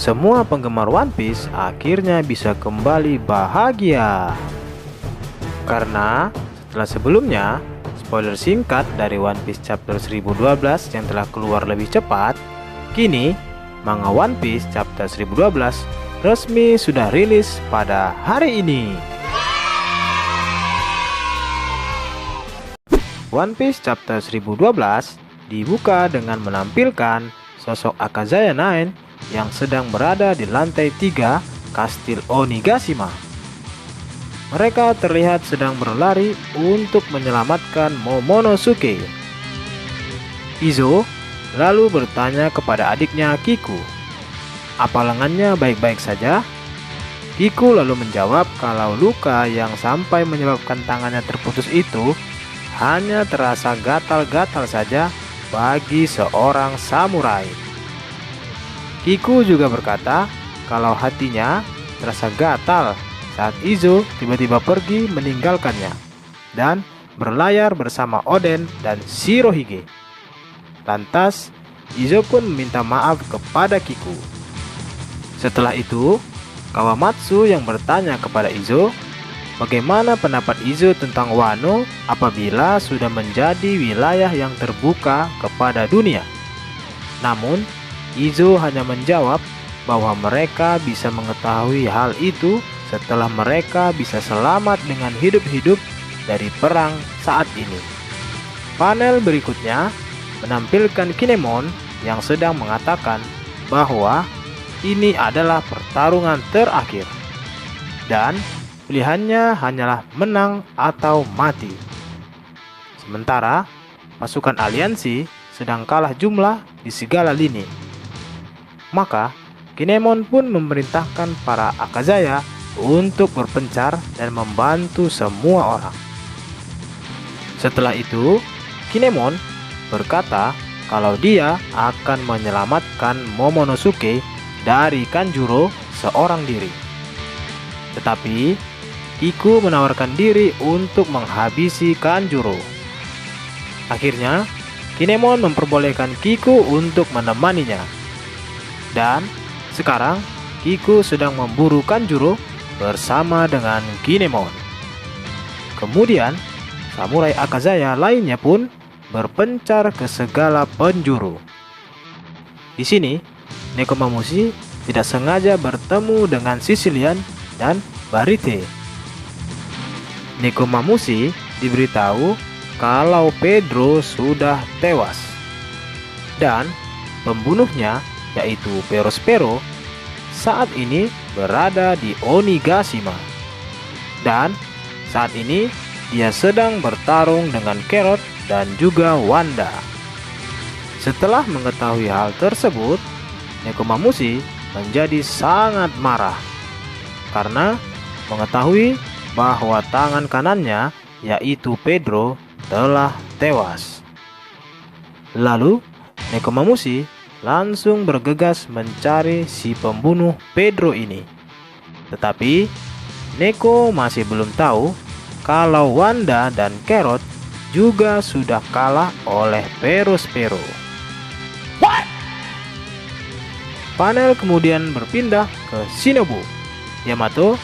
semua penggemar One Piece akhirnya bisa kembali bahagia. Karena setelah sebelumnya, spoiler singkat dari One Piece chapter 1012 yang telah keluar lebih cepat, kini manga One Piece chapter 1012 resmi sudah rilis pada hari ini. One Piece chapter 1012 dibuka dengan menampilkan sosok Akazaya 9 yang sedang berada di lantai 3 Kastil Onigashima. Mereka terlihat sedang berlari untuk menyelamatkan Momonosuke. Izo lalu bertanya kepada adiknya Kiku, apa lengannya baik-baik saja? Kiku lalu menjawab kalau luka yang sampai menyebabkan tangannya terputus itu hanya terasa gatal-gatal saja bagi seorang samurai. Kiku juga berkata kalau hatinya terasa gatal saat Izo tiba-tiba pergi meninggalkannya dan berlayar bersama Oden dan Shirohige. Lantas, Izo pun meminta maaf kepada Kiku. Setelah itu, Kawamatsu yang bertanya kepada Izo, bagaimana pendapat Izo tentang Wano apabila sudah menjadi wilayah yang terbuka kepada dunia. Namun, Izo hanya menjawab bahwa mereka bisa mengetahui hal itu setelah mereka bisa selamat dengan hidup-hidup dari perang saat ini. Panel berikutnya menampilkan Kinemon yang sedang mengatakan bahwa ini adalah pertarungan terakhir dan pilihannya hanyalah menang atau mati. Sementara pasukan aliansi sedang kalah jumlah di segala lini. Maka Kinemon pun memerintahkan para Akazaya untuk berpencar dan membantu semua orang. Setelah itu, Kinemon berkata kalau dia akan menyelamatkan Momonosuke dari Kanjuro seorang diri. Tetapi, Kiku menawarkan diri untuk menghabisi Kanjuro. Akhirnya, Kinemon memperbolehkan Kiku untuk menemaninya. Dan sekarang, Kiku sedang memburu Kanjuro bersama dengan Kinemon. Kemudian, samurai Akazaya lainnya pun berpencar ke segala penjuru. Di sini, Nekomamushi tidak sengaja bertemu dengan Sicilian dan Barite. Nekomamushi diberitahu kalau Pedro sudah tewas dan pembunuhnya, yaitu Perospero, saat ini berada di Onigashima. Dan saat ini dia sedang bertarung dengan Carrot dan juga Wanda. Setelah mengetahui hal tersebut, Nekomamushi menjadi sangat marah karena mengetahui bahwa tangan kanannya, yaitu Pedro, telah tewas. Lalu Nekomamushi langsung bergegas mencari si pembunuh Pedro ini. Tetapi Neko masih belum tahu kalau Wanda dan Carrot juga sudah kalah oleh Perospero. What? Panel kemudian berpindah ke Shinobu, Yamato,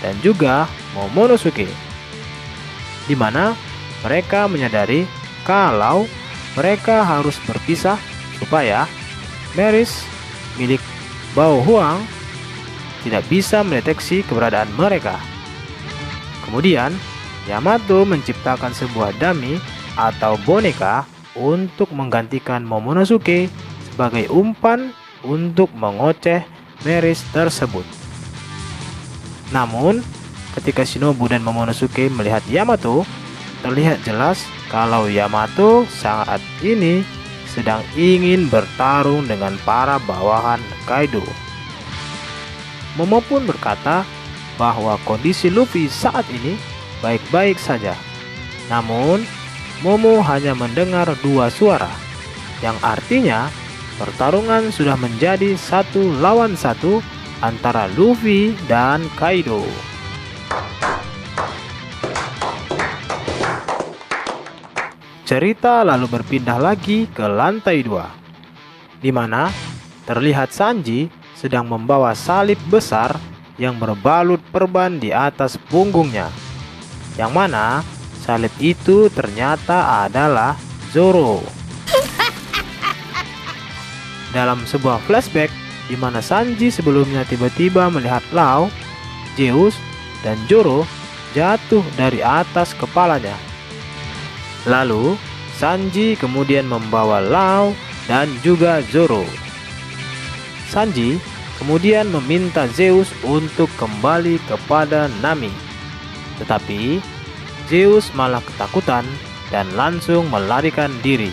dan juga Momonosuke, di mana mereka menyadari kalau mereka harus berpisah supaya Meris milik Bao Huang tidak bisa mendeteksi keberadaan mereka. Kemudian Yamato menciptakan sebuah dummy atau boneka untuk menggantikan Momonosuke sebagai umpan untuk mengoceh Meris tersebut. Namun ketika Shinobu dan Momonosuke melihat Yamato, terlihat jelas kalau Yamato saat ini sedang ingin bertarung dengan para bawahan Kaido. Momo pun berkata bahwa kondisi Luffy saat ini baik-baik saja. Namun, Momo hanya mendengar dua suara, yang artinya pertarungan sudah menjadi 1 lawan 1 antara Luffy dan Kaido. Cerita lalu berpindah lagi ke lantai 2, di mana terlihat Sanji sedang membawa salib besar yang berbalut perban di atas punggungnya, yang mana salib itu ternyata adalah Zoro. Dalam sebuah flashback di mana Sanji sebelumnya tiba-tiba melihat Law, Zeus, dan Zoro jatuh dari atas kepalanya. Lalu Sanji kemudian membawa Law dan juga Zoro. Sanji kemudian meminta Zeus untuk kembali kepada Nami. Tetapi Zeus malah ketakutan dan langsung melarikan diri.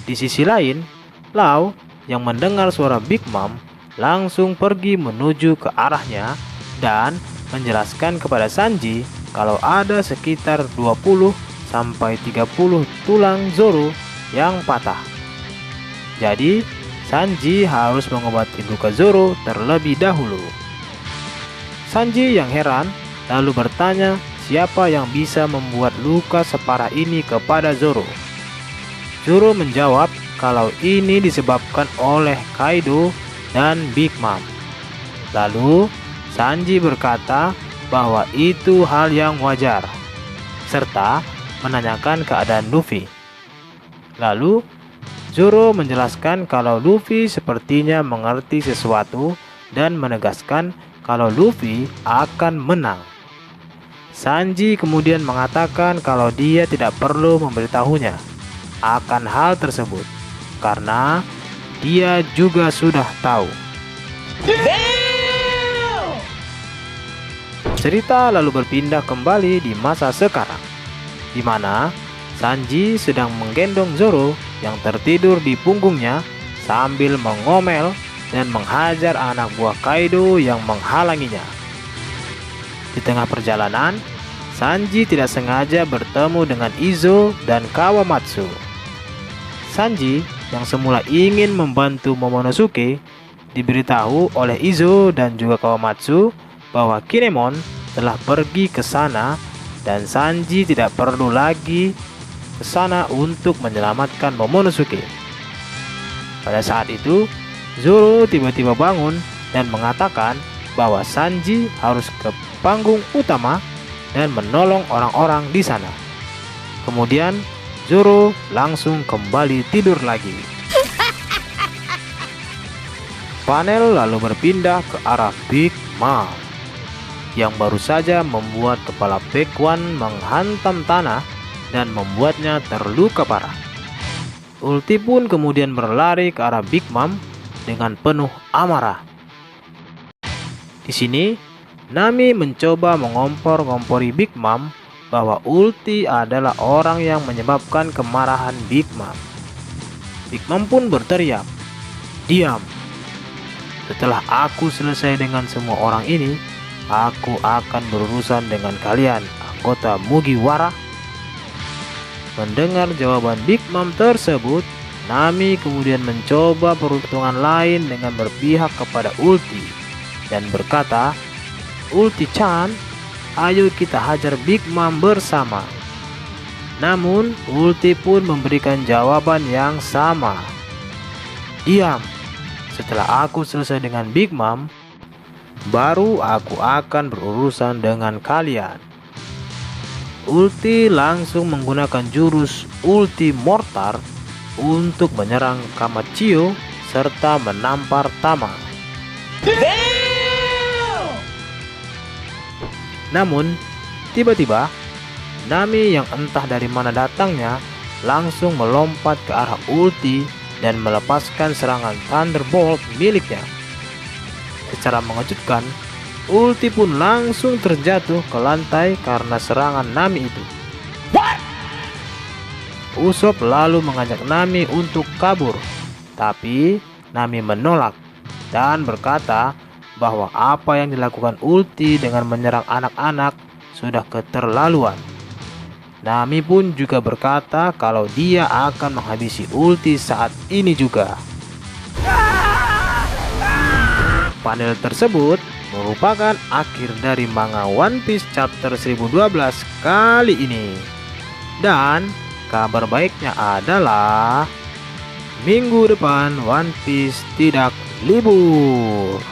Di sisi lain, Law yang mendengar suara Big Mom langsung pergi menuju ke arahnya dan menjelaskan kepada Sanji kalau ada sekitar 20-30 tulang Zoro yang patah. Jadi Sanji harus mengobati luka Zoro terlebih dahulu. Sanji yang heran lalu bertanya siapa yang bisa membuat luka separah ini kepada Zoro. Zoro menjawab kalau ini disebabkan oleh Kaido dan Big Mom. Lalu Sanji berkata bahwa itu hal yang wajar, serta menanyakan keadaan Luffy. Lalu Zoro menjelaskan kalau Luffy sepertinya mengerti sesuatu dan menegaskan kalau Luffy akan menang. Sanji kemudian mengatakan kalau dia tidak perlu memberitahunya akan hal tersebut karena dia juga sudah tahu. Cerita lalu berpindah kembali di masa sekarang, di mana Sanji sedang menggendong Zoro yang tertidur di punggungnya sambil mengomel dan menghajar anak buah Kaido yang menghalanginya. Di tengah perjalanan, Sanji tidak sengaja bertemu dengan Izo dan Kawamatsu. Sanji yang semula ingin membantu Momonosuke diberitahu oleh Izo dan juga Kawamatsu bahwa Kinemon telah pergi ke sana dan Sanji tidak perlu lagi ke sana untuk menyelamatkan Momonosuke. Pada saat itu, Zoro tiba-tiba bangun dan mengatakan bahwa Sanji harus ke panggung utama dan menolong orang-orang di sana. Kemudian Zoro langsung kembali tidur lagi. Panel lalu berpindah ke arah Big Mom yang baru saja membuat kepala Baekwan menghantam tanah dan membuatnya terluka parah. Ulti pun kemudian berlari ke arah Big Mom dengan penuh amarah. Di sini, Nami mencoba mengompor-ngompori Big Mom bahwa Ulti adalah orang yang menyebabkan kemarahan Big Mom. Big Mom pun berteriak, "Diam! Setelah aku selesai dengan semua orang ini, aku akan berurusan dengan kalian, anggota Mugiwara." Mendengar jawaban Big Mom tersebut, Nami kemudian mencoba peruntungan lain dengan berpihak kepada Ulti dan berkata, "Ulti-chan, ayo kita hajar Big Mom bersama." Namun Ulti pun memberikan jawaban yang sama, "Diam! Setelah aku selesai dengan Big Mom, baru aku akan berurusan dengan kalian." Ulti langsung menggunakan jurus Ulti Mortar untuk menyerang Kamachio serta menampar Tama. Namun, tiba-tiba Nami yang entah dari mana datangnya langsung melompat ke arah Ulti dan melepaskan serangan Thunderbolt miliknya. Secara mengejutkan, Ulti pun langsung terjatuh ke lantai karena serangan Nami itu. Usopp lalu mengajak Nami untuk kabur, tapi Nami menolak dan berkata bahwa apa yang dilakukan Ulti dengan menyerang anak-anak sudah keterlaluan. Nami pun juga berkata kalau dia akan menghabisi Ulti saat ini juga. Panel tersebut merupakan akhir dari manga One Piece chapter 1012 kali ini. Dan kabar baiknya adalah minggu depan One Piece tidak libur.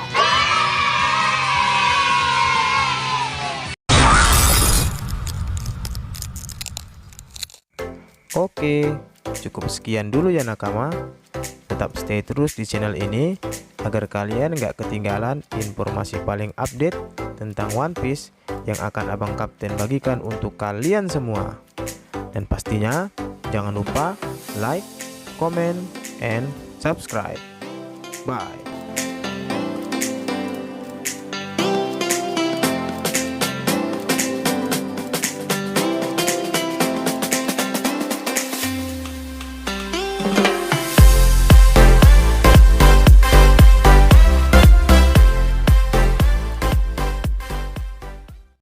Oke, cukup sekian dulu ya nakama. Tetap stay terus di channel ini agar kalian nggak ketinggalan informasi paling update tentang One Piece yang akan Abang Kapten bagikan untuk kalian semua. Dan pastinya jangan lupa like, comment, and subscribe. Bye.